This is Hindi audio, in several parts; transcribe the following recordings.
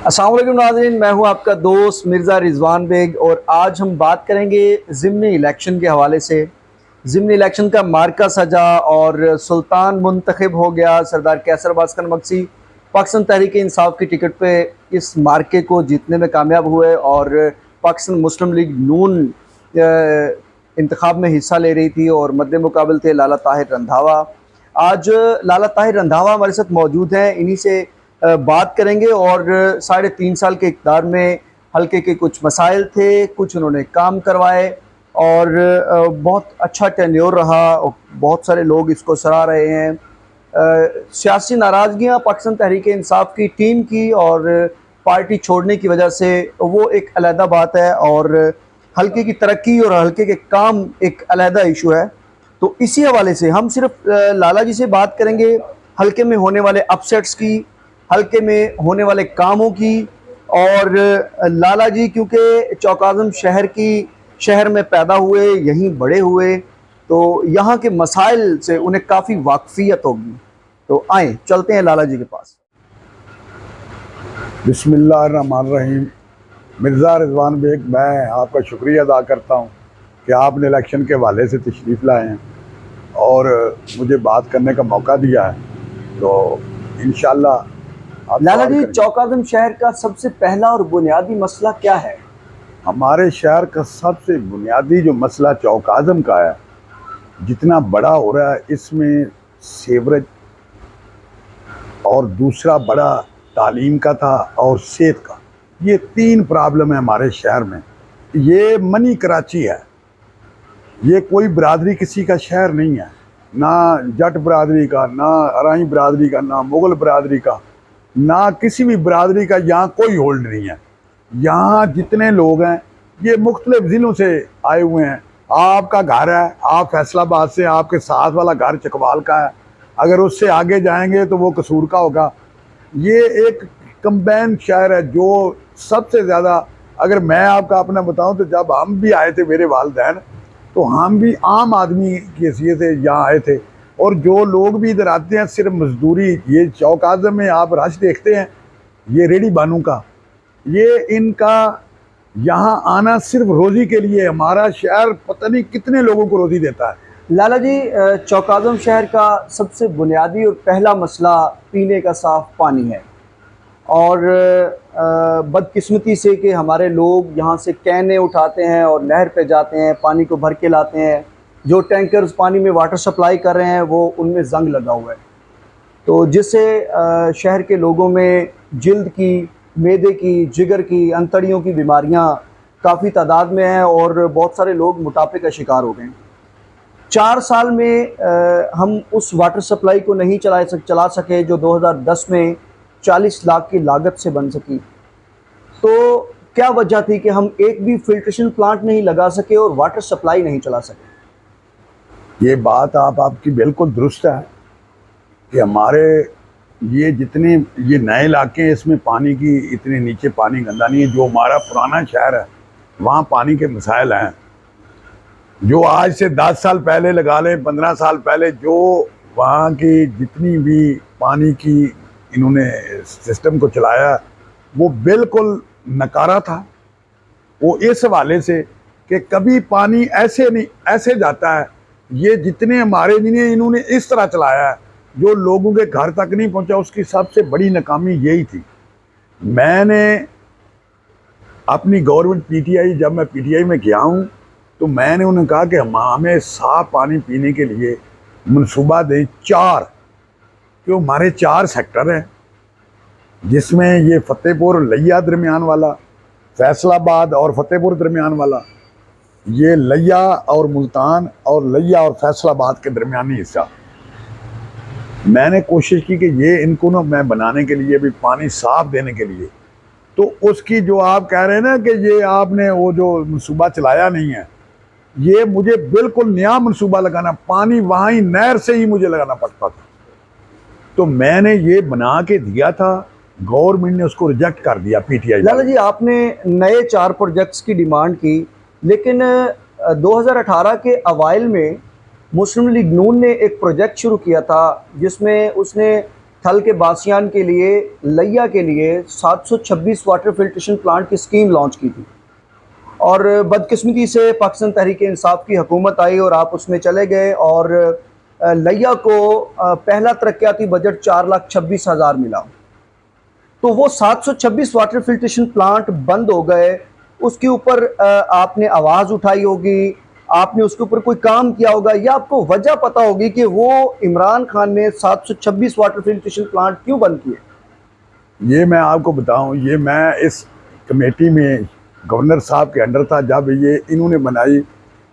अस्सलाम वालेकुम नाज़रीन, मैं हूं आपका दोस्त मिर्ज़ा रिजवान बेग और आज हम बात करेंगे ज़िमनी इलेक्शन के हवाले से। ज़िमनी इलेक्शन का मार्का सजा और सुल्तान मुंतखब हो गया। सरदार कैसर बासकर मक्सी पाकिस्तान तहरीक इंसाफ की टिकट पे इस मार्के को जीतने में कामयाब हुए और पाकिस्तान मुस्लिम लीग नून इंतखाब में हिस्सा ले रही थी और मद्दे मुकाबल थे लाला ताहिर रंधावा। आज लाला ताहिर रंधावा हमारे साथ मौजूद हैं, इन्हीं से बात करेंगे और 3.5 साल के इक़्तिदार में हल्के के कुछ मसाइल थे, कुछ उन्होंने काम करवाए और बहुत अच्छा टेन्योर रहा और बहुत सारे लोग इसको सराह रहे हैं। सियासी नाराज़गियाँ पाकिस्तान तहरीक इंसाफ की टीम की और पार्टी छोड़ने की वजह से वो एक अलहदा बात है और हल्के की तरक्की और हल्के के काम एक अलहदा इशू है। तो इसी हवाले से हम सिर्फ लाला जी से बात करेंगे, हल्के में होने वाले अपसेट्स की, हल्के में होने वाले कामों की। और लाला जी क्योंकि चौकाज़म शहर में पैदा हुए, यहीं बड़े हुए, तो यहाँ के मसाइल से उन्हें काफ़ी वाकफियत होगी। तो आए चलते हैं लाला जी के पास। बिस्मिल्लाहिर्रहमानिर्रहीम। मिर्ज़ा रिजवान बेग, मैं आपका शुक्रिया अदा करता हूँ कि आपने इलेक्शन के हवाले से तशरीफ़ लाए हैं और मुझे बात करने का मौका दिया है। तो इंशाअल्लाह लाला जी, चौकाज़म शहर का सबसे पहला और बुनियादी मसला क्या है? हमारे शहर का सबसे बुनियादी जो मसला चौकाज़म का है, जितना बड़ा हो रहा है, इसमें सीवरेज और दूसरा बड़ा तालीम का था और सेहत का। ये 3 प्रॉब्लम है हमारे शहर में। ये मनी कराची है, ये कोई बरादरी किसी का शहर नहीं है, ना जट बरादरी का, ना अराई बरादरी का, ना मुग़ल बरादरी का, ना किसी भी बरादरी का यहाँ कोई होल्ड नहीं है। यहाँ जितने लोग हैं ये मुख्तलिफ ज़िलों से आए हुए हैं। आपका घर है, आप फैसलाबाद से, आपके साथ वाला घर चकवाल का है, अगर उससे आगे जाएंगे तो वो कसूर का होगा। ये एक कंबाइन शहर है जो सबसे ज़्यादा, अगर मैं आपका अपना बताऊं तो जब हम भी आए थे, मेरे वालिदैन, तो हम भी आम आदमी की हैसियत से यहाँ आए थे। और जो लोग भी इधर आते हैं सिर्फ मजदूरी, ये चौकाज़म में आप रश देखते हैं, ये रेडी बानू का, ये इनका यहाँ आना सिर्फ रोज़ी के लिए। हमारा शहर पता नहीं कितने लोगों को रोज़ी देता है। लाला जी, चौकाज़म शहर का सबसे बुनियादी और पहला मसला पीने का साफ़ पानी है और बदकिस्मती से कि हमारे लोग यहाँ से कैने उठाते हैं और नहर पे जाते हैं, पानी को भर के लाते हैं। जो टैंकर्स पानी में वाटर सप्लाई कर रहे हैं वो उनमें ज़ंग लगा हुआ है, तो जिससे शहर के लोगों में जिल्द की, मैदे की, जिगर की, अंतड़ियों की बीमारियाँ काफ़ी तादाद में हैं और बहुत सारे लोग मोटापे का शिकार हो गए। 4 साल में हम उस वाटर सप्लाई को नहीं चला सके जो 2010 में 40 लाख की लागत से बन सकी। तो क्या वजह थी कि हम एक भी फिल्ट्रेशन प्लांट नहीं लगा सके और वाटर सप्लाई नहीं चला सके? ये बात आपकी बिल्कुल दुरुस्त है कि हमारे ये जितने ये नए इलाके हैं, इसमें पानी की इतने नीचे पानी गंदा नहीं है। जो हमारा पुराना शहर है वहाँ पानी के मसाइल हैं। जो आज से 10 साल पहले लगा लें, 15 साल पहले, जो वहाँ की जितनी भी पानी की इन्होंने सिस्टम को चलाया वो बिल्कुल नकारा था। वो इस हवाले से कि कभी पानी ऐसे नहीं, ऐसे जाता है। ये जितने हमारे जिन्हें इन्होंने इस तरह चलाया है, जो लोगों के घर तक नहीं पहुंचा, उसकी सबसे बड़ी नाकामी यही थी। मैंने अपनी गवर्नमेंट पीटीआई, जब मैं पीटीआई में गया हूँ तो मैंने उन्हें कहा कि हमें साफ पानी पीने के लिए मनसूबा दें 4, क्यों हमारे 4 सेक्टर हैं, जिसमें ये फतेहपुर लैया दरमियान वाला, फैसलाबाद और फतेहपुर दरमियान वाला, ये लैया और मुल्तान और लैया और फैसलाबाद के दरमियानी हिस्सा। मैंने कोशिश की कि ये इनको ना मैं बनाने के लिए भी पानी साफ देने के लिए, तो उसकी जो आप कह रहे हैं ना कि ये आपने वो जो मनसूबा चलाया नहीं है, ये मुझे बिल्कुल नया मनसूबा लगाना, पानी वहाँ ही नहर से ही मुझे लगाना पड़ता था। तो मैंने ये बना के दिया था, गवर्नमेंट ने उसको रिजेक्ट कर दिया, पीटीआई। लाला जी, आपने नए 4 प्रोजेक्ट्स की डिमांड की, लेकिन 2018 के अवाइल में मुस्लिम लीग नून ने एक प्रोजेक्ट शुरू किया था जिसमें उसने थल के बासियान के लिए, लिया के लिए 726 वाटर फिल्ट्रेशन प्लांट की स्कीम लॉन्च की थी। और बदकिस्मती से पाकिस्तान तहरीक इंसाफ की हुकूमत आई और आप उसमें चले गए और लिया को पहला तरक्याती बजट 4,26,000 मिला। तो वो 726 वाटर फिल्ट्रेशन प्लांट बंद हो गए। उसके ऊपर आपने आवाज़ उठाई होगी, आपने उसके ऊपर कोई काम किया होगा, या आपको वजह पता होगी कि वो इमरान खान ने 726 वाटर फिल्ट्रेशन प्लांट क्यों बंद किए? ये मैं आपको बताऊं, ये मैं इस कमेटी में गवर्नर साहब के अंडर था जब ये इन्होंने बनाई,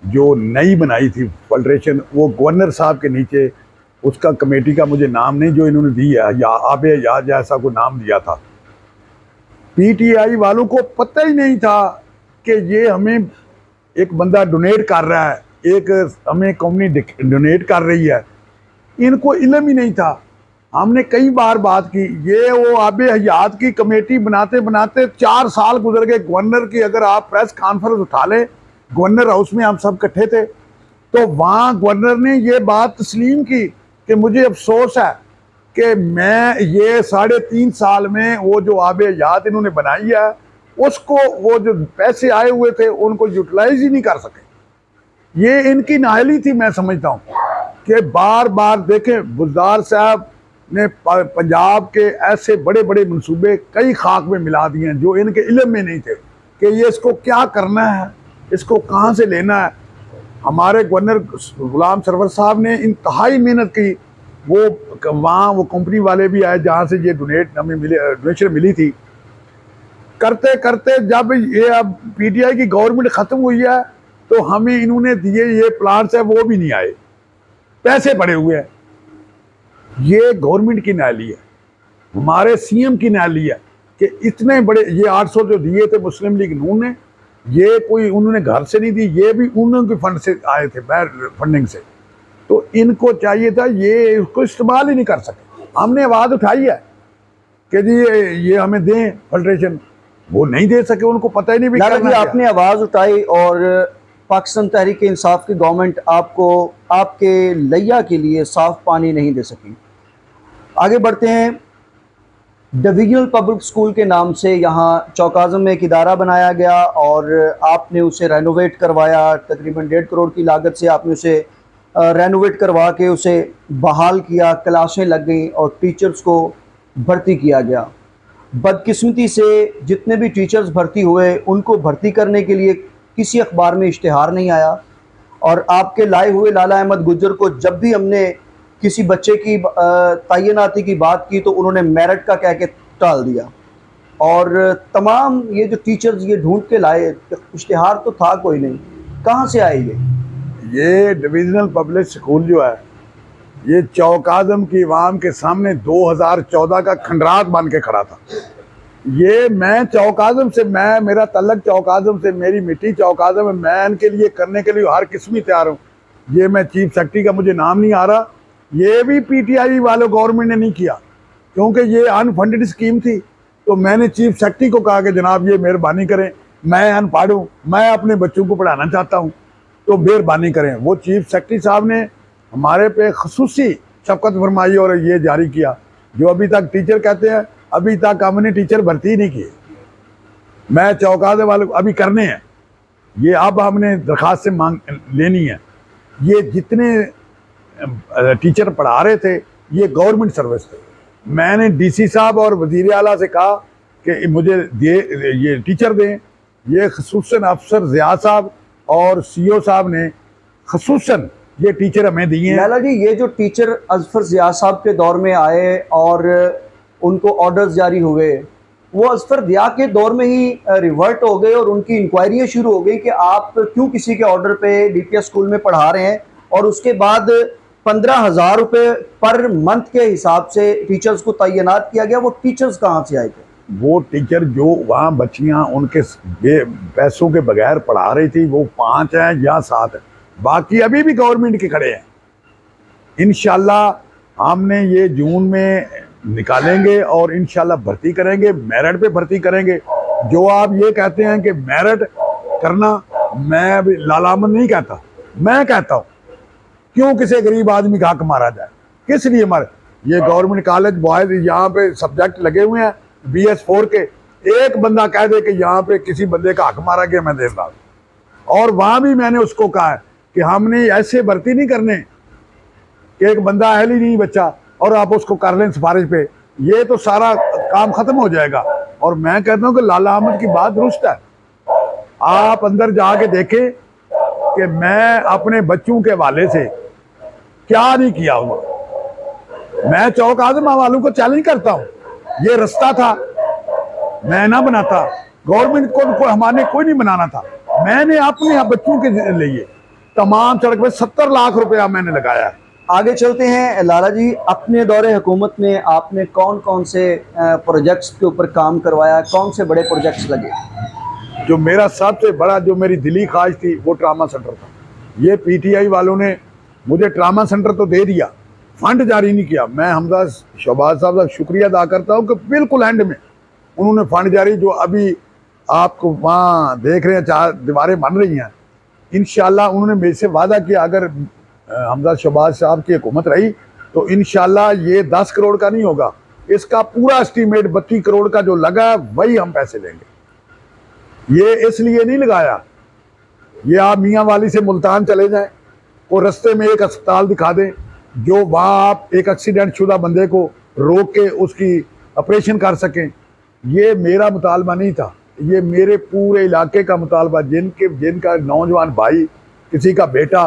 जो नई बनाई थी फिल्ट्रेशन, वो गवर्नर साहब के नीचे, उसका कमेटी का मुझे नाम नहीं जो इन्होंने दिया, या आबे या जैसा कोई नाम दिया था। पीटीआई वालों को पता ही नहीं था कि ये हमें एक बंदा डोनेट कर रहा है, एक हमें कंपनी डोनेट कर रही है, इनको इल्म ही नहीं था। हमने कई बार बात की, ये वो आबे हयात की कमेटी बनाते बनाते 4 साल गुजर गए। गवर्नर की अगर आप प्रेस कॉन्फ्रेंस उठा लें, गवर्नर हाउस में हम सब इकट्ठे थे, तो वहाँ गवर्नर ने ये बात तस्लीम की कि मुझे अफसोस है कि मैं ये 3.5 साल में वो जो आबे हयात इन्होंने बनाई है, उसको वो जो पैसे आए हुए थे उनको यूटिलाइज ही नहीं कर सके। ये इनकी नाअहली थी। मैं समझता हूँ कि बार बार देखें, बुज़दार साहब ने पंजाब के ऐसे बड़े बड़े मंसूबे कई खाक में मिला दिए हैं जो इनके इल्म में नहीं थे कि ये इसको क्या करना है, इसको कहाँ से लेना है। हमारे गवर्नर गुलाम सरवर साहब ने इंतहाई मेहनत की। वो वहाँ वो कंपनी वाले भी आए जहाँ से ये डोनेशन मिली थी। करते करते जब ये अब पीटीआई की गवर्नमेंट ख़त्म हुई है, तो हमें इन्होंने दिए ये प्लांट्स है, वो भी नहीं आए, पैसे पड़े हुए हैं। ये गवर्नमेंट की नाअहली है, हमारे सीएम की नाअहली है कि इतने बड़े ये 800 जो दिए थे मुस्लिम लीग नून ने, ये कोई उन्होंने घर से नहीं दी, ये भी उन्होंने फंड से आए थे, बैर फंडिंग से। तो इनको चाहिए था, ये उसको इस्तेमाल ही नहीं कर सके। हमने आवाज़ उठाई है कि जी ये हमें दें फिल्ट्रेशन, वो नहीं दे सके, उनको पता ही नहीं भी लाला जी, आपने आवाज़ उठाई और पाकिस्तान तहरीक इंसाफ की गवर्नमेंट आपको आपके लिया के लिए साफ़ पानी नहीं दे सकी। आगे बढ़ते हैं। डिवीजनल पब्लिक स्कूल के नाम से यहाँ चौक-ए-आज़म में एक इदारा बनाया गया और आपने उसे रेनोवेट करवाया। तकरीबन 1.5 करोड़ की लागत से आपने उसे रेनोवेट करवा के उसे बहाल किया, क्लासें लग गई और टीचर्स को भर्ती किया गया। बदकिस्मती से जितने भी टीचर्स भर्ती हुए, उनको भर्ती करने के लिए किसी अखबार में इश्तिहार नहीं आया। और आपके लाए हुए लाला अहमद गुज्जर को जब भी हमने किसी बच्चे की तैनाती की बात की तो उन्होंने मेरिट का कह के टाल दिया। और तमाम ये जो टीचर्स ये ढूंढ के लाए, इश्तिहार तो था कोई नहीं, कहाँ से आए ये डिवीज़नल पब्लिक स्कूल जो है, ये चौक-ए-आज़म की इमाम के सामने 2014 का खंडरात बन के खड़ा था। ये मैं चौक-ए-आज़म से, मेरा तल्लक चौक-ए-आज़म से, मेरी मिट्टी चौक-ए-आज़म है, मैं इनके लिए करने के लिए हर किस्म तैयार हूँ। ये मैं चीफ सेक्रेटरी का मुझे नाम नहीं आ रहा, ये भी पीटीआई वालों गवर्नमेंट ने नहीं किया क्योंकि ये अनफंडेड स्कीम थी। तो मैंने चीफ सेक्रेटरी को कहा कि जनाब ये मेहरबानी करें, मैं अनपढ़ हूँ, मैं अपने बच्चों को पढ़ाना चाहता हूँ, तो मेहरबानी करें। वो चीफ सेक्रेटरी साहब ने हमारे पे खसूसी शफकत फरमाई और ये जारी किया। जो अभी तक टीचर कहते हैं, अभी तक हमने टीचर भर्ती ही नहीं किए। मैं चौक-ए-आज़म वाले अभी करने हैं, ये अब हमने दरख्वास्त से मांग लेनी है। ये जितने टीचर पढ़ा रहे थे ये गवर्नमेंट सर्विस थे। मैंने डीसी साहब और वज़ीर आला से कहा कि मुझे ये टीचर दें। ये खसूसन अफसर ज़िया साहब और सीओ साहब ने खसूसन ये टीचर हमें दिए हैं। लाला जी, ये जो टीचर अजफर ज़िया साहब के दौर में आए और उनको ऑर्डर्स जारी हुए, वो अजफर ज़िया के दौर में ही रिवर्ट हो गए और उनकी इंक्वायरियाँ शुरू हो गई कि आप क्यों किसी के ऑर्डर पे डीपीएस स्कूल में पढ़ा रहे हैं। और उसके बाद 15,000 रुपये पर मंथ के हिसाब से टीचर्स को तैनात किया गया। वो टीचर्स कहाँ से आए थे? वो टीचर जो वहाँ बच्चियाँ उनके पैसों के बगैर पढ़ा रही थी, वो 5 हैं या 7 हैं, बाकी अभी भी गवर्नमेंट के खड़े हैं। इंशाल्लाह हमने ये जून में निकालेंगे और इंशाल्लाह भर्ती करेंगे, मेरिट पे भर्ती करेंगे। जो आप ये कहते हैं कि मेरिट करना, मैं भी लाला अहमद नहीं कहता, मैं कहता हूँ क्यों किसी गरीब आदमी का हक मारा जाए, किस लिए मारे। ये गवर्नमेंट कॉलेज बॉयज यहाँ पे सब्जेक्ट लगे हुए हैं BS4 के। एक बंदा कह दे कि यहाँ पे किसी बंदे का हक मारा गया, मैं देख रहा हूँ। और वहाँ भी मैंने उसको कहा है कि हमने ऐसे भर्ती नहीं करने कि एक बंदा अहल ही नहीं बच्चा और आप उसको कर लें सिफारिश पे, ये तो सारा काम खत्म हो जाएगा। और मैं कहता हूँ कि लाला अहमद की बात दुरुस्त है। आप अंदर जाके देखें कि मैं अपने बच्चों के हवाले से क्या नहीं किया हुआ। मैं चौक आजम वालों को चैलेंज करता हूँ, ये रास्ता था मैं ना बनाता, गवर्नमेंट को हमारे कोई नहीं बनाना था। मैंने अपने बच्चों के लिए तमाम सड़क पे 70 लाख रुपया मैंने लगाया है। आगे चलते हैं लाला जी, अपने दौरे हुकूमत में आपने कौन कौन से प्रोजेक्ट्स के ऊपर काम करवाया, कौन से बड़े प्रोजेक्ट्स लगे? जो मेरा सबसे बड़ा, जो मेरी दिली ख्वाहिश थी, वो ट्रामा सेंटर था। ये PTI वालों ने मुझे ट्रामा सेंटर तो दे दिया, फंड जारी नहीं किया। मैं हमजा शहबाज साहब का शुक्रिया अदा करता हूँ कि बिल्कुल एंड में उन्होंने फंड जारी, जो अभी आपको वहाँ देख रहे हैं 4 दीवारें बन रही हैं, इंशाल्लाह उन्होंने मेरे से वादा किया अगर हमजा शहबाज साहब की हुकूमत रही तो इंशाल्लाह ये 10 करोड़ का नहीं होगा, इसका पूरा एस्टीमेट 32 करोड़ का जो लगा है वही हम पैसे लेंगे। ये इसलिए नहीं लगाया, ये आप मियाँ वाली से मुल्तान चले जाएं, वो रास्ते में एक अस्पताल दिखा दें जो वहाँ आप एक एक्सीडेंट शुदा बंदे को रोक के उसकी ऑपरेशन कर सकें। ये मेरा मुतालबा नहीं था, ये मेरे पूरे इलाके का मुतालबा। जिनका नौजवान भाई, किसी का बेटा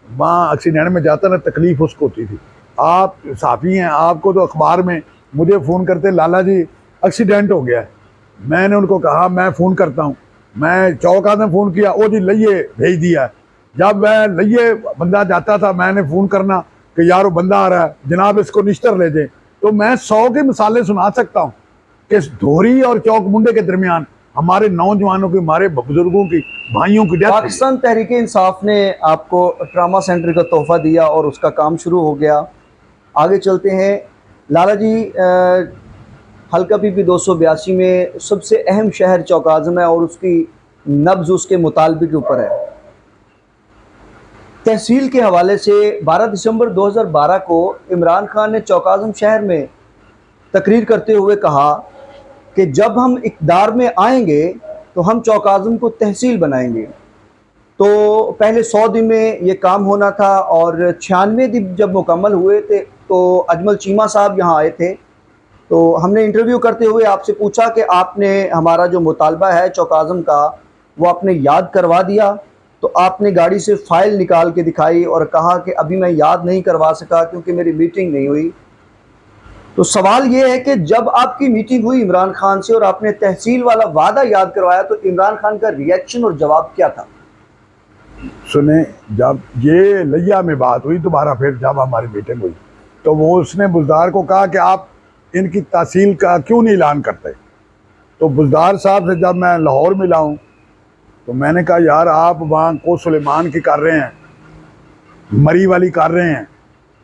वहाँ एक्सीडेंट में जाता ना, तकलीफ उसको होती थी। आप साफ़ी हैं, आपको तो अखबार में मुझे फ़ोन करते, लाला जी एक्सीडेंट हो गया है। मैंने उनको कहा मैं फ़ोन करता हूँ, मैं चौका ने फ़ोन किया, वो जी लइए भेज दिया है। जब मैं लइए बंदा जाता था, मैंने फ़ोन करना कि यार वो बंदा आ रहा है, जनाब इसको निश्तर ले जाए। तो मैं 100 की मिसालें सुना सकता हूँ कि धोरी और चौक मुंडे के दरमियान हमारे नौजवानों की, हमारे बुजुर्गों की, भाइयों की डेथ। पाकिस्तान तहरीक इंसाफ ने आपको ट्रामा सेंटर का तोहफा दिया और उसका काम शुरू हो गया। आगे चलते हैं लाला जी, हल्का PP 282 में सबसे अहम शहर चौक आज़म है और उसकी नब्ज़ उसके मुतालबे के ऊपर है। तहसील के हवाले से 12 दिसंबर 2012 को इमरान खान ने चौक आज़म शहर में तकरीर करते हुए कहा कि जब हम इक़्तिदार में आएंगे तो हम चौक आज़म को तहसील बनाएंगे। तो पहले 100 दिन में ये काम होना था और 96 दिन जब मुकम्मल हुए थे तो अजमल चीमा साहब यहाँ आए थे। तो हमने इंटरव्यू करते हुए आपसे पूछा कि आपने हमारा जो मुतालबा है चौक आज़म का वो आपने याद करवा दिया। तो आपने गाड़ी से फ़ाइल निकाल के दिखाई और कहा कि अभी मैं याद नहीं करवा सका क्योंकि मेरी मीटिंग नहीं हुई। तो सवाल ये है कि जब आपकी मीटिंग हुई इमरान खान से और आपने तहसील वाला वादा याद करवाया तो इमरान खान का रिएक्शन और जवाब क्या था? सुने, जब ये लिया में बात हुई दोबारा, फिर जब हमारी मीटिंग हुई तो वो उसने बुजदार को कहा कि आप इनकी तहसील का क्यों नहीं ऐलान करते। तो बुजदार साहब से जब मैं लाहौर मिला हूँ तो मैंने कहा यार आप वहाँ को सुलेमान की कर रहे हैं, मरी वाली कर रहे हैं,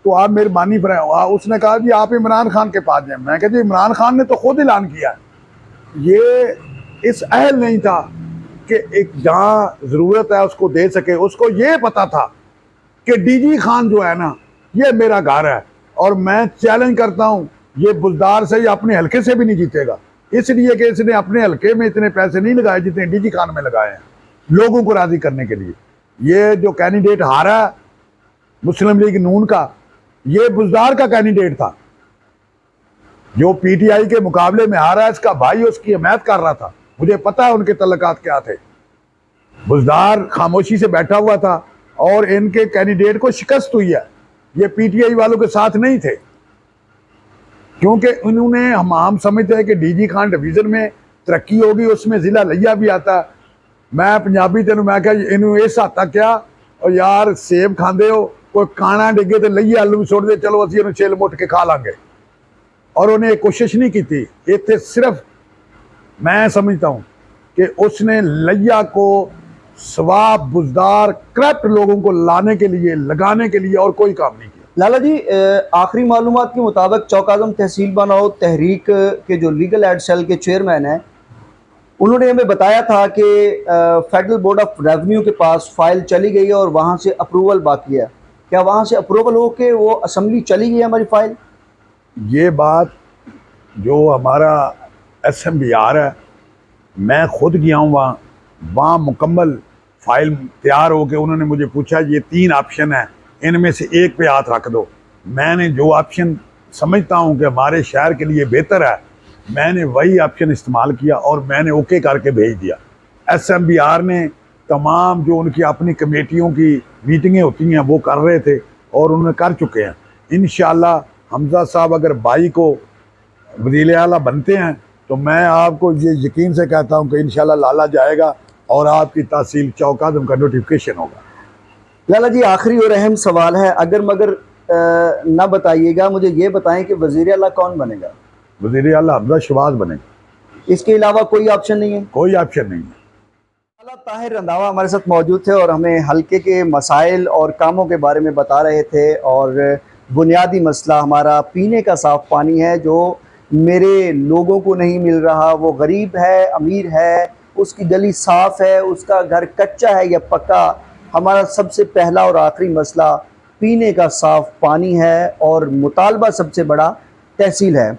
तो आप मेहरबानी पर। उसने कहा जी आप इमरान खान के पास जाएं। मैं कहा जी इमरान खान ने तो खुद ऐलान किया है। ये इस अहल नहीं था कि एक जहाँ ज़रूरत है उसको दे सके। उसको ये पता था कि DG खान जो है ना, ये मेरा घर है और मैं चैलेंज करता हूँ ये बुजदार से या अपने हल्के से भी नहीं जीतेगा, इसलिए कि इसने अपने हल्के में इतने पैसे नहीं लगाए जितने DG खान में लगाए हैं लोगों को राज़ी करने के लिए। ये जो कैंडिडेट हारा मुस्लिम लीग नून का, ये बुजदार का कैंडिडेट था जो PTI के मुकाबले में हारा। इसका भाई उसकी हिमायत कर रहा था, मुझे पता है उनके तल्लुकात क्या थे। बुजदार खामोशी से बैठा हुआ था और इनके कैंडिडेट को शिकस्त हुई है। ये PTI वालों के साथ नहीं थे क्योंकि उन्होंने हम समझते हैं कि DG खान डिवीज़न में तरक्की होगी, उसमें ज़िला लिया भी आता। मैं पंजाबी तेन मैं क्या इन्हों इस हद तक क्या और यार सेब खाते हो, कोई काना डिगे तो लइए आलू भी सुट दे, चलो असं इन्होंने छिल मुट के खा लांगे। और उन्हें कोशिश नहीं की थी। इतने सिर्फ मैं समझता हूँ कि उसने लिया को सवाब बुजदार करप्ट लोगों को लाने के लिए, लगाने के लिए और कोई काम नहीं किया। लाला जी, आखिरी मालूमात के मुताबिक चौक आज़म तहसील बनाओ तहरीक के जो लीगल एड सेल के चेयरमैन हैं, उन्होंने हमें बताया था कि फेडरल बोर्ड ऑफ रेवेन्यू के पास फाइल चली गई है और वहाँ से अप्रूवल बाकी है। क्या वहाँ से अप्रूवल हो के वो असम्बली चली गई है हमारी फाइल? ये बात जो हमारा SMBR है, मैं खुद गया हूँ वहाँ मुकम्मल फाइल तैयार हो के उन्होंने मुझे पूछा ये 3 ऑप्शन है, इनमें से एक पे हाथ रख दो। मैंने जो ऑप्शन समझता हूँ कि हमारे शहर के लिए बेहतर है, मैंने वही ऑप्शन इस्तेमाल किया और मैंने ओके करके भेज दिया। SMBR ने तमाम जो उनकी अपनी कमेटियों की मीटिंगें होती हैं वो कर रहे थे और उन्होंने कर चुके हैं। इंशाल्लाह हमजा साहब अगर 22 को वज़ीर आला बनते हैं तो मैं आपको ये यकीन से कहता हूँ कि इंशाल्लाह लाला जाएगा और आपकी तहसील चौकादम का नोटिफिकेशन होगा। लाला जी, आखिरी और अहम सवाल है, अगर मगर ना बताइएगा, मुझे ये बताएं कि वज़ीर आला कौन बनेगा? वज़ीर आला हमजा शहबाज बनेगा। इसके अलावा कोई ऑप्शन नहीं है? कोई ऑप्शन नहीं है। लाला ताहिर रंधावा हमारे साथ मौजूद थे और हमें हल्के के मसाइल और कामों के बारे में बता रहे थे। और बुनियादी मसला हमारा पीने का साफ़ पानी है, जो मेरे लोगों को नहीं मिल रहा। वो गरीब है, अमीर है, उसकी गली साफ़ है, उसका घर कच्चा है या पक्का। हमारा सबसे पहला और आखिरी मसला पीने का साफ़ पानी है और मुतालबा सबसे बड़ा तहसील है।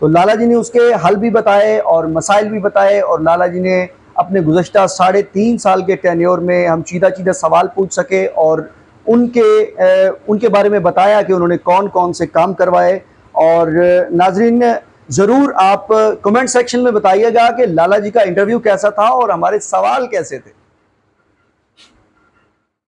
तो लाला जी ने उसके हल भी बताए और मसाइल भी बताए, और लाला जी ने अपने गुज़श्ता 3.5 साल के टेन्योर में हम सीधा सवाल पूछ सके और उनके बारे में बताया कि उन्होंने कौन कौन से काम करवाए। और नाजरीन, ज़रूर आप कमेंट सेक्शन में बताइएगा कि लाला जी का इंटरव्यू कैसा था और हमारे सवाल कैसे थे।